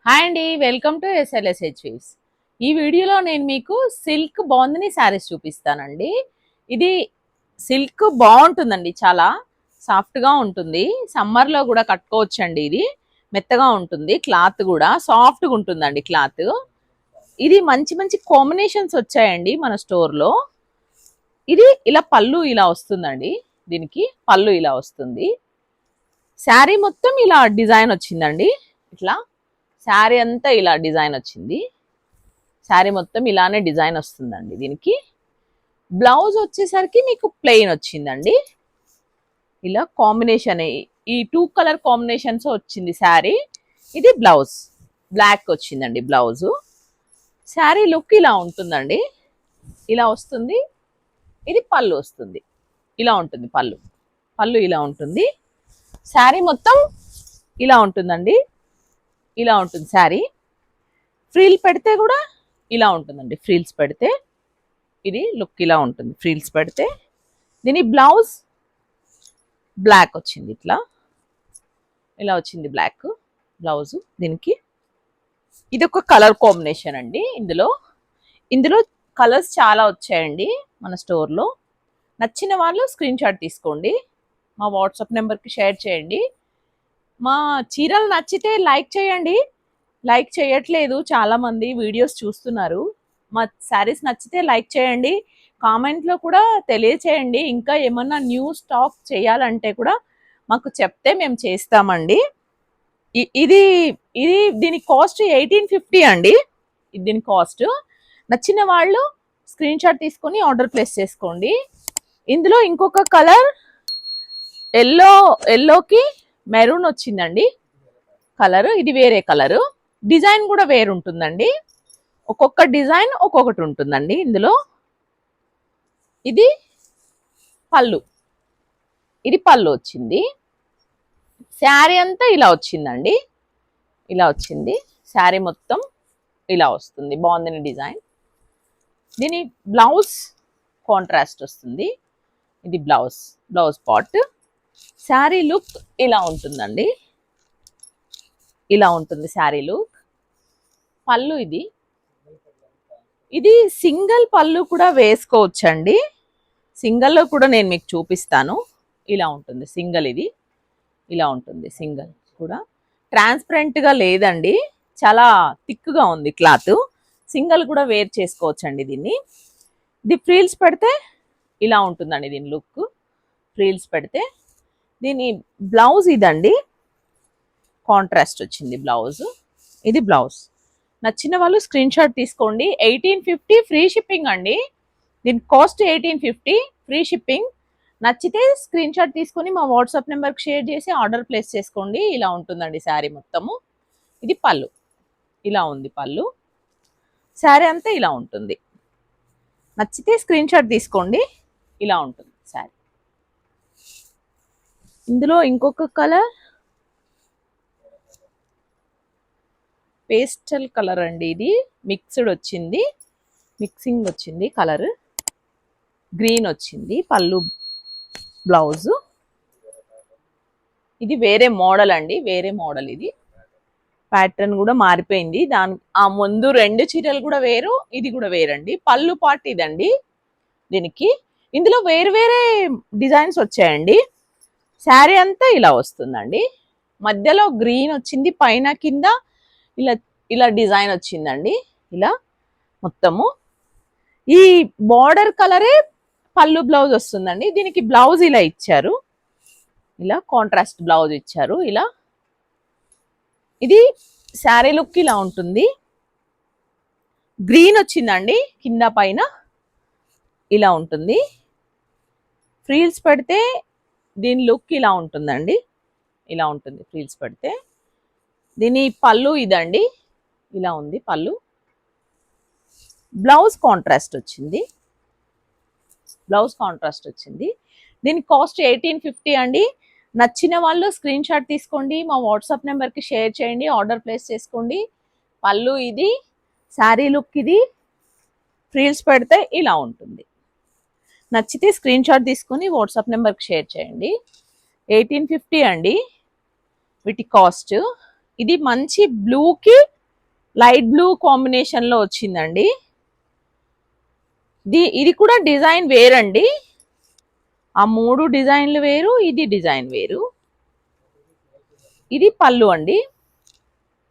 Hi అండి, welcome to SLSH weaves. ఈ వీడియోలో నేను మీకు సిల్క్ బాందిని శారీస్ చూపిస్తానండి. ఇది సిల్క్ బాగుంటుందండి, చాలా సాఫ్ట్గా ఉంటుంది. సమ్మర్లో కూడా కట్టుకోవచ్చండి. ఇది మెత్తగా ఉంటుంది, క్లాత్ కూడా సాఫ్ట్గా ఉంటుందండి క్లాత్. ఇది మంచి మంచి కాంబినేషన్స్ వచ్చాయండి మన స్టోర్లో. ఇది ఇలా పళ్ళు ఇలా వస్తుందండి, దీనికి పళ్ళు ఇలా వస్తుంది. శారీ మొత్తం ఇలా డిజైన్ వచ్చిందండి. ఇట్లా శారీ అంతా ఇలా డిజైన్ వచ్చింది. శారీ మొత్తం ఇలానే డిజైన్ వస్తుందండి. దీనికి బ్లౌజ్ వచ్చేసరికి మీకు ప్లెయిన్ వచ్చిందండి. ఇలా కాంబినేషన్ ఈ 2 కలర్ కాంబినేషన్స్ వచ్చింది శారీ. ఇది బ్లౌజ్ బ్లాక్ వచ్చిందండి బ్లౌజు. శారీ లుక్ ఇలా ఉంటుందండి, ఇలా వస్తుంది. ఇది పళ్ళు వస్తుంది, ఇలా ఉంటుంది పళ్ళు. పళ్ళు ఇలా ఉంటుంది. శారీ మొత్తం ఇలా ఉంటుందండి, ఇలా ఉంటుంది శారీ. ఫ్రీల్ పెడితే కూడా ఇలా ఉంటుందండి. ఫ్రీల్స్ పెడితే ఇది లుక్ ఇలా ఉంటుంది. ఫ్రీల్స్ పెడితే దీని బ్లౌజ్ బ్లాక్ వచ్చింది, ఇట్లా ఇలా వచ్చింది బ్లాక్ బ్లౌజ్. దీనికి ఇది ఒక కలర్ కాంబినేషన్ అండి. ఇందులో కలర్స్ చాలా వచ్చాయండి మన స్టోర్లో. నచ్చిన వాళ్ళు స్క్రీన్ షాట్ తీసుకోండి, మా వాట్సాప్ నెంబర్కి షేర్ చేయండి. మా చీరలు నచ్చితే లైక్ చేయండి. లైక్ చేయట్లేదు చాలామంది, వీడియోస్ చూస్తున్నారు. మా శారీస్ నచ్చితే లైక్ చేయండి, కామెంట్లో కూడా తెలియచేయండి. ఇంకా ఏమన్నా న్యూ స్టాక్ చేయాలంటే కూడా మాకు చెప్తే మేము చేస్తామండి. ఇది ఇది దీని కాస్ట్ 1850 అండి. దీని కాస్ట్. నచ్చిన వాళ్ళు స్క్రీన్ షాట్ తీసుకొని ఆర్డర్ ప్లేస్ చేసుకోండి. ఇందులో ఇంకొక కలర్ ఎల్లోకి మెరూన్ వచ్చిందండి కలర్. ఇది వేరే కలరు, డిజైన్ కూడా వేరు ఉంటుందండి. ఒక్కొక్క డిజైన్ ఒక్కొక్కటి ఉంటుందండి ఇందులో. ఇది పళ్ళు, ఇది పళ్ళు వచ్చింది. శారీ అంతా ఇలా వచ్చిందండి, ఇలా వచ్చింది. శారీ మొత్తం ఇలా వస్తుంది, బాగుంది డిజైన్. దీని బ్లౌజ్ కాంట్రాస్ట్ వస్తుంది. ఇది బ్లౌజ్ పార్ట్. శారీ లుక్ ఇలా ఉంటుందండి, ఇలా ఉంటుంది శారీ లుక్. పళ్ళు ఇది సింగిల్ పళ్ళు కూడా వేసుకోవచ్చండి. సింగిల్లో కూడా నేను మీకు చూపిస్తాను. ఇలా ఉంటుంది సింగిల్. ఇది ఇలా ఉంటుంది సింగిల్ కూడా. ట్రాన్స్పరెంట్గా లేదండి, చాలా థిక్గా ఉంది క్లాత్. సింగిల్ కూడా వేర్ చేసుకోవచ్చండి దీన్ని. ఇది ఫ్రీల్స్ పెడితే ఇలా ఉంటుందండి దీని లుక్. ఫ్రీల్స్ పెడితే దీని బ్లౌజ్ ఇదండి, కాంట్రాస్ట్ వచ్చింది బ్లౌజ్. ఇది బ్లౌజ్. నచ్చిన వాళ్ళు స్క్రీన్ షాట్ తీసుకోండి. 1850 ఫ్రీ షిప్పింగ్ అండి. దీని కాస్ట్ 1850 ఫ్రీ షిప్పింగ్. నచ్చితే స్క్రీన్ షాట్ తీసుకొని మా వాట్సాప్ నెంబర్కి షేర్ చేసి ఆర్డర్ ప్లేస్ చేసుకోండి. ఇలా ఉంటుందండి శారీ మొత్తము. ఇది పళ్ళు, ఇలా ఉంది పళ్ళు. శారీ అంతా ఇలా ఉంటుంది. నచ్చితే స్క్రీన్ షాట్ తీసుకోండి, ఇలా ఉంటుంది శారీ. ఇందులో ఇంకొక కలర్ పేస్టల్ కలర్ అండి. ఇది మిక్స్డ్ వచ్చింది, మిక్సింగ్ వచ్చింది కలర్. గ్రీన్ వచ్చింది పళ్ళు బ్లౌజ్. ఇది వేరే మోడల్ అండి, వేరే మోడల్. ఇది ప్యాటర్న్ కూడా మారిపోయింది. ఆ ముందు 2 చీరలు కూడా వేరు, ఇది కూడా వేరండి. పళ్ళు పార్ట్ ఇదండి దీనికి. ఇందులో వేరు వేరే డిజైన్స్ వచ్చాయండి. శారీ అంతా ఇలా వస్తుందండి. మధ్యలో గ్రీన్ వచ్చింది, పైన కింద ఇలా ఇలా డిజైన్ వచ్చిందండి. ఇలా మొత్తము ఈ బార్డర్ కలరే పళ్ళు బ్లౌజ్ వస్తుందండి. దీనికి బ్లౌజ్ ఇలా ఇచ్చారు, ఇలా కాంట్రాస్ట్ బ్లౌజ్ ఇచ్చారు. ఇలా ఇది శారీ లుక్ ఇలా ఉంటుంది. గ్రీన్ వచ్చిందండి కింద పైన, ఇలా ఉంటుంది. ఫ్రీల్స్ పెడితే దీని లుక్ ఇలా ఉంటుందండి, ఇలా ఉంటుంది ఫ్రీల్స్ పెడితే. దీని పళ్ళు ఇదండి, ఇలా ఉంది పళ్ళు. బ్లౌజ్ కాంట్రాస్ట్ వచ్చింది, బ్లౌజ్ కాంట్రాస్ట్ వచ్చింది. దీని కాస్ట్ 1850 అండి. నచ్చిన వాళ్ళు స్క్రీన్ షాట్ తీసుకోండి, మా వాట్సాప్ నెంబర్కి షేర్ చేయండి, ఆర్డర్ ప్లేస్ చేసుకోండి. పళ్ళు ఇది, శారీ లుక్ ఇది. ఫ్రీల్స్ పెడితే ఇలా ఉంటుంది. నచ్చితే స్క్రీన్ షాట్ తీసుకొని వాట్సాప్ నెంబర్కి షేర్ చేయండి. 1850 అండి వీటి కాస్ట్. ఇది మంచి బ్లూకి లైట్ బ్లూ కాంబినేషన్ లో వచ్చిందండి. ఇది కూడా డిజైన్ వేరండి. ఆ 3 డిజైన్లు వేరు, ఇది డిజైన్ వేరు. ఇది పళ్ళు అండి,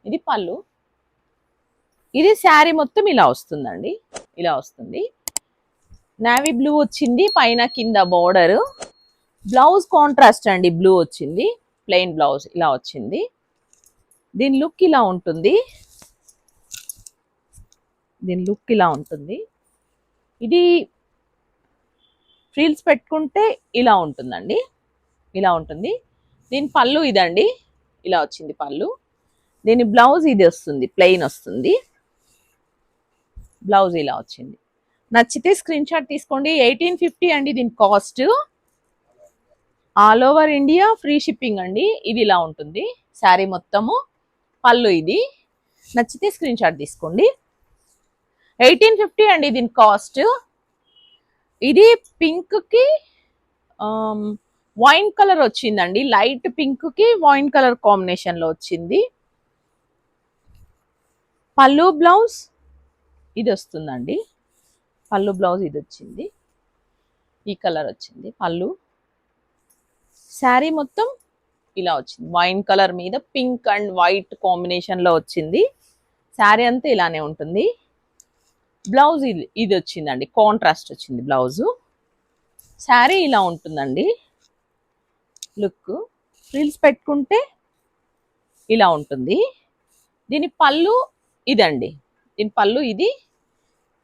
ఇది పళ్ళు. ఇది శారీ మొత్తం ఇలా వస్తుందండి, ఇలా వస్తుంది. నావీ బ్లూ వచ్చింది పైన కింద బోర్డర్. బ్లౌజ్ కాంట్రాస్ట్ అండి, బ్లూ వచ్చింది, ప్లెయిన్ బ్లౌజ్ ఇలా వచ్చింది. దీని లుక్ ఇలా ఉంటుంది, దీని లుక్ ఇలా ఉంటుంది. ఇది ఫ్రిల్స్ పెట్టుకుంటే ఇలా ఉంటుందండి, ఇలా ఉంటుంది. దీని పళ్ళు ఇదండి, ఇలా వచ్చింది పళ్ళు. దీని బ్లౌజ్ ఇది వస్తుంది, ప్లెయిన్ వస్తుంది. బ్లౌజ్ ఇలా వచ్చింది. నచ్చితే స్క్రీన్ షాట్ తీసుకోండి. 1850 అండి దీని cost. All over India free shipping అండి. ఇది ఇలా ఉంటుంది శారీ మొత్తము. పళ్ళు ఇది. నచ్చితే స్క్రీన్ షాట్ తీసుకోండి. 1850 అండి దీని కాస్ట్. ఇది పింక్ కి వైన్ కలర్ వచ్చిందండి, లైట్ పింక్ కి వైన్ కలర్ కాంబినేషన్ లో వచ్చింది. పళ్ళు బ్లౌజ్ ఇది వస్తుందండి, పళ్ళు బ్లౌజ్ ఇది వచ్చింది, ఈ కలర్ వచ్చింది పళ్ళు. శారీ మొత్తం ఇలా వచ్చింది, వైన్ కలర్ మీద పింక్ అండ్ వైట్ కాంబినేషన్ లో వచ్చింది. శారీ అంతా ఇలానే ఉంటుంది. బ్లౌజ్ ఇది వచ్చిందండి, కాంట్రాస్ట్ వచ్చింది బ్లౌజు. శారీ ఇలా ఉంటుందండి లుక్. ఫ్రిల్స్ పెట్టుకుంటే ఇలా ఉంటుంది. దీని పళ్ళు ఇదండి, దీని పళ్ళు ఇది.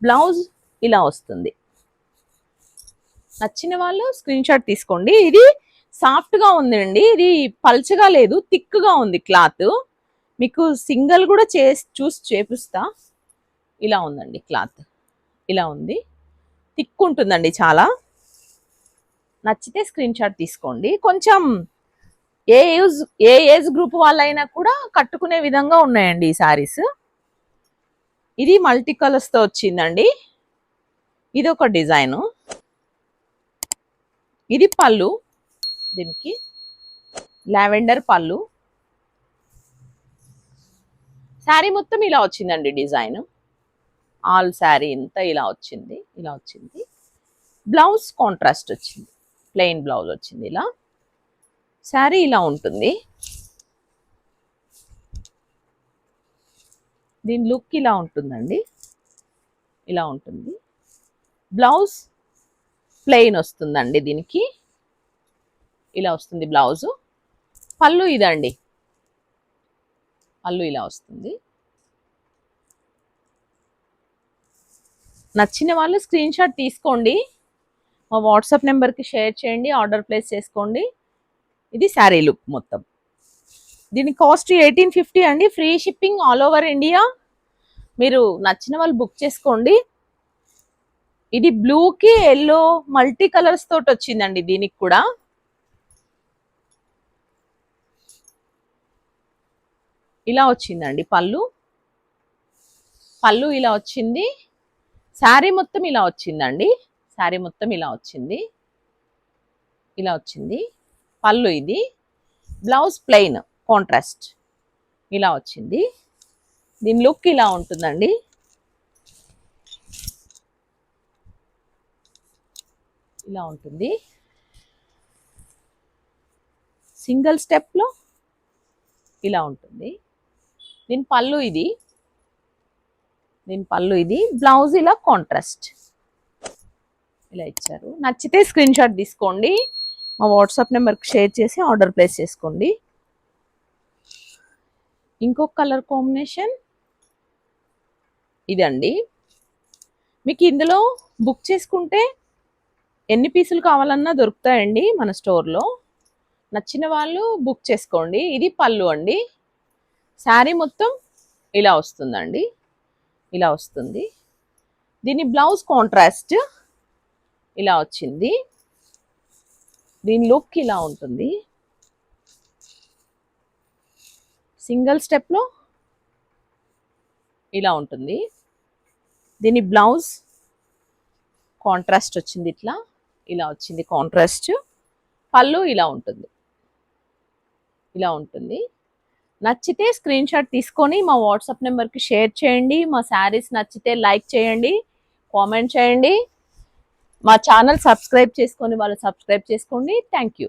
బ్లౌజ్ ఇలా వస్తుంది. నచ్చిన వాళ్ళు స్క్రీన్ షాట్ తీసుకోండి. ఇది సాఫ్ట్ గా ఉందండి, ఇది పల్చగా లేదు, థిక్ గా ఉంది క్లాత్. మీకు సింగిల్ కూడా చూసి చేపిస్తా. ఇలా ఉందండి క్లాత్, ఇలా ఉంది, థిక్ ఉంటుందండి చాలా. నచ్చితే స్క్రీన్ షాట్ తీసుకోండి. కొంచెం ఏ ఏజ్ గ్రూప్ వాళ్ళైనా కూడా కట్టుకునే విధంగా ఉన్నాయండి ఈ సారీస్. ఇది మల్టీ కలర్స్ తో వచ్చిందండి. ఇది ఒక డిజైను, ఇది పళ్ళు. దీనికి లావెండర్ పళ్ళు. శారీ మొత్తం ఇలా వచ్చిందండి డిజైన్. ఆల్ శారీ అంతా ఇలా వచ్చింది, ఇలా వచ్చింది. బ్లౌజ్ కాంట్రాస్ట్ వచ్చింది, ప్లెయిన్ బ్లౌజ్ వచ్చింది ఇలా. శారీ ఇలా ఉంటుంది. దీని లుక్ ఇలా ఉంటుందండి, ఇలా ఉంటుంది. బ్లౌజ్ ప్లెయిన్ వస్తుందండి దీనికి, ఇలా వస్తుంది బ్లౌజు. పళ్ళు ఇదండి, పళ్ళు ఇలా వస్తుంది. నచ్చిన వాళ్ళు స్క్రీన్ షాట్ తీసుకోండి, మా వాట్సాప్ నెంబర్కి షేర్ చేయండి, ఆర్డర్ ప్లేస్ చేసుకోండి. ఇది శారీ లుక్ మొత్తం. దీని కాస్ట్ 1850 అండి, free shipping all over India. మీరు నచ్చిన వాళ్ళు బుక్ చేసుకోండి. ఇది బ్లూకి ఎల్లో మల్టీ కలర్స్ తోటి వచ్చిందండి. దీనికి కూడా ఇలా వచ్చిందండి పళ్ళు. పళ్ళు ఇలా వచ్చింది. శారీ మొత్తం ఇలా వచ్చిందండి, శారీ మొత్తం ఇలా వచ్చింది, ఇలా వచ్చింది. పళ్ళు ఇది. బ్లౌజ్ ప్లెయిన్ కాంట్రాస్ట్ ఇలా వచ్చింది. దీని లుక్ ఇలా ఉంటుందండి. ఇలా ఉంటుంది. సింగిల్ స్టెప్లో ఇలా ఉంటుంది. దీని పళ్ళు ఇది, దీని పళ్ళు ఇది. బ్లౌజ్ ఇలా కాంట్రాస్ట్ ఇలా ఇచ్చారు. నచ్చితే స్క్రీన్ షాట్ తీసుకోండి, మా వాట్సాప్ నెంబర్కి షేర్ చేసి ఆర్డర్ ప్లేస్ చేసుకోండి. ఇంకొక కలర్ కాంబినేషన్ ఇదండి. మీకు ఇందులో బుక్ చేసుకుంటే ఎన్ని పీసులు కావాలన్నా దొరుకుతాయండి మన స్టోర్లో. నచ్చిన వాళ్ళు బుక్ చేసుకోండి. ఇది పళ్ళు అండి. శారీ మొత్తం ఇలా వస్తుందండి, ఇలా వస్తుంది. దీని బ్లౌజ్ కాంట్రాస్ట్ ఇలా వచ్చింది. దీని లుక్ ఇలా ఉంటుంది. సింగిల్ స్టెప్లో ఇలా ఉంటుంది. దీని బ్లౌజ్ కాంట్రాస్ట్ వచ్చింది, ఇట్లా ఇలా వచ్చింది కాంట్రాస్ట్. పళ్ళు ఇలా ఉంటుంది, ఇలా ఉంటుంది. నచ్చితే స్క్రీన్ షాట్ తీసుకొని మా వాట్సాప్ నెంబర్కి షేర్ చేయండి. మా శారీస్ నచ్చితే లైక్ చేయండి, కామెంట్ చేయండి. మా ఛానల్ సబ్స్క్రైబ్ చేసుకొని వాళ్ళు సబ్స్క్రైబ్ చేసుకోండి. Thank you.